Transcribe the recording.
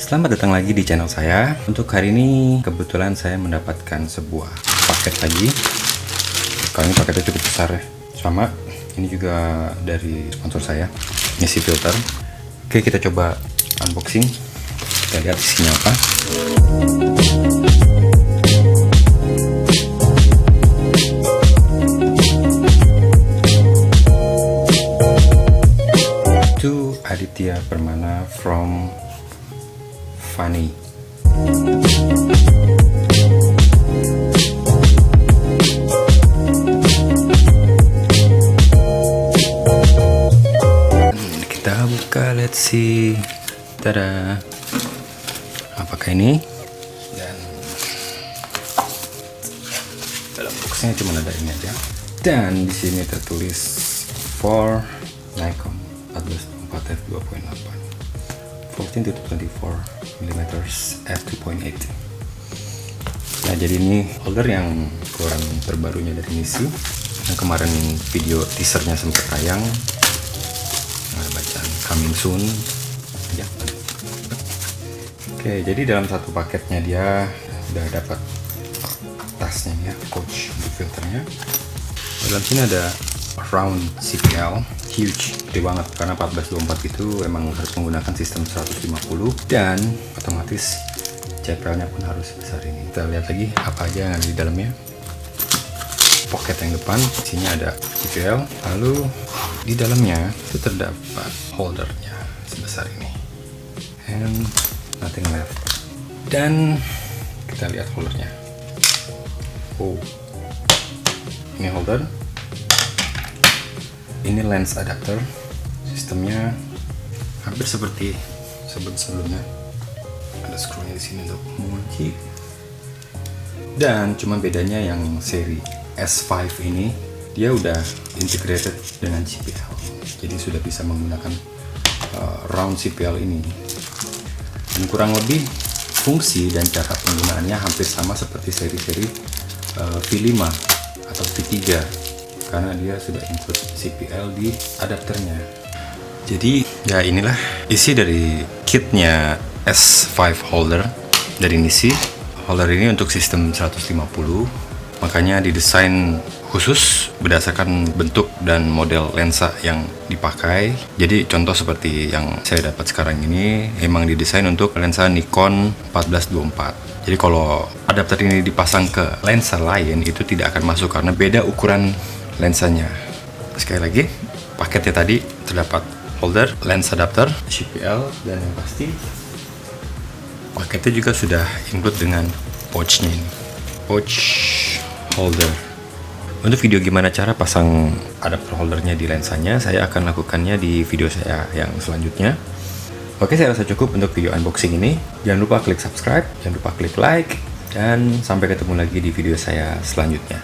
Selamat datang lagi di channel saya. Untuk hari ini kebetulan saya mendapatkan sebuah paket lagi. Kali ini paketnya cukup besar ya. Sama, ini juga dari sponsor saya, ngisi filter. Oke, kita coba unboxing. Kita lihat isinya apa. To Aditya Permana from Funny. Kita buka, let's see. Tada. Apakah ini? Dan dalam boxnya cuma ada ini aja. Dan di sini tertulis for Nikon 14-4 f2.8. 14 to 24 mm f2.8. Nah, jadi ini holder yang keluaran terbarunya dari Nisi. Yang kemarin video teasernya sempat tayang. Ada bacaan coming soon. Ya. Oke, jadi dalam satu paketnya dia udah dapat tasnya ya, pouch untuk filternya. Dalam sini ada round CPL, huge, gede banget karena 1424 itu emang harus menggunakan sistem 150 dan otomatis CPL-nya pun harus sebesar ini. Kita lihat lagi apa aja yang ada di dalamnya. Pocket yang depan, isinya ada CPL, lalu di dalamnya itu terdapat holdernya sebesar ini, and nothing left. Dan kita lihat holdernya. Oh, ini holder. Ini lens adapter, sistemnya hampir seperti sebelumnya. Ada screw-nya di sini untuk mengunci. Dan cuma bedanya yang seri S5 ini dia udah integrated dengan CPL. Jadi sudah bisa menggunakan round CPL ini. Dan kurang lebih fungsi dan cara penggunaannya hampir sama seperti seri-seri V5 atau V3. Karena dia sudah include CPL di adapternya. Jadi ya inilah isi dari kitnya S5 holder dari Nisi. Holder ini untuk sistem 150, makanya didesain khusus berdasarkan bentuk dan model lensa yang dipakai. Jadi contoh seperti yang saya dapat sekarang ini emang didesain untuk lensa Nikon 1424. Jadi kalau adapter ini dipasang ke lensa lain itu tidak akan masuk karena beda ukuran lensanya. Sekali lagi, paketnya tadi terdapat holder, lens adapter, CPL, dan yang pasti paketnya juga sudah include dengan pouchnya ini, pouch holder. Untuk video gimana cara pasang adapter holdernya di lensanya, saya akan lakukannya di video saya yang selanjutnya. Oke, saya rasa cukup untuk video unboxing ini. Jangan lupa klik subscribe, jangan lupa klik like, dan sampai ketemu lagi di video saya selanjutnya.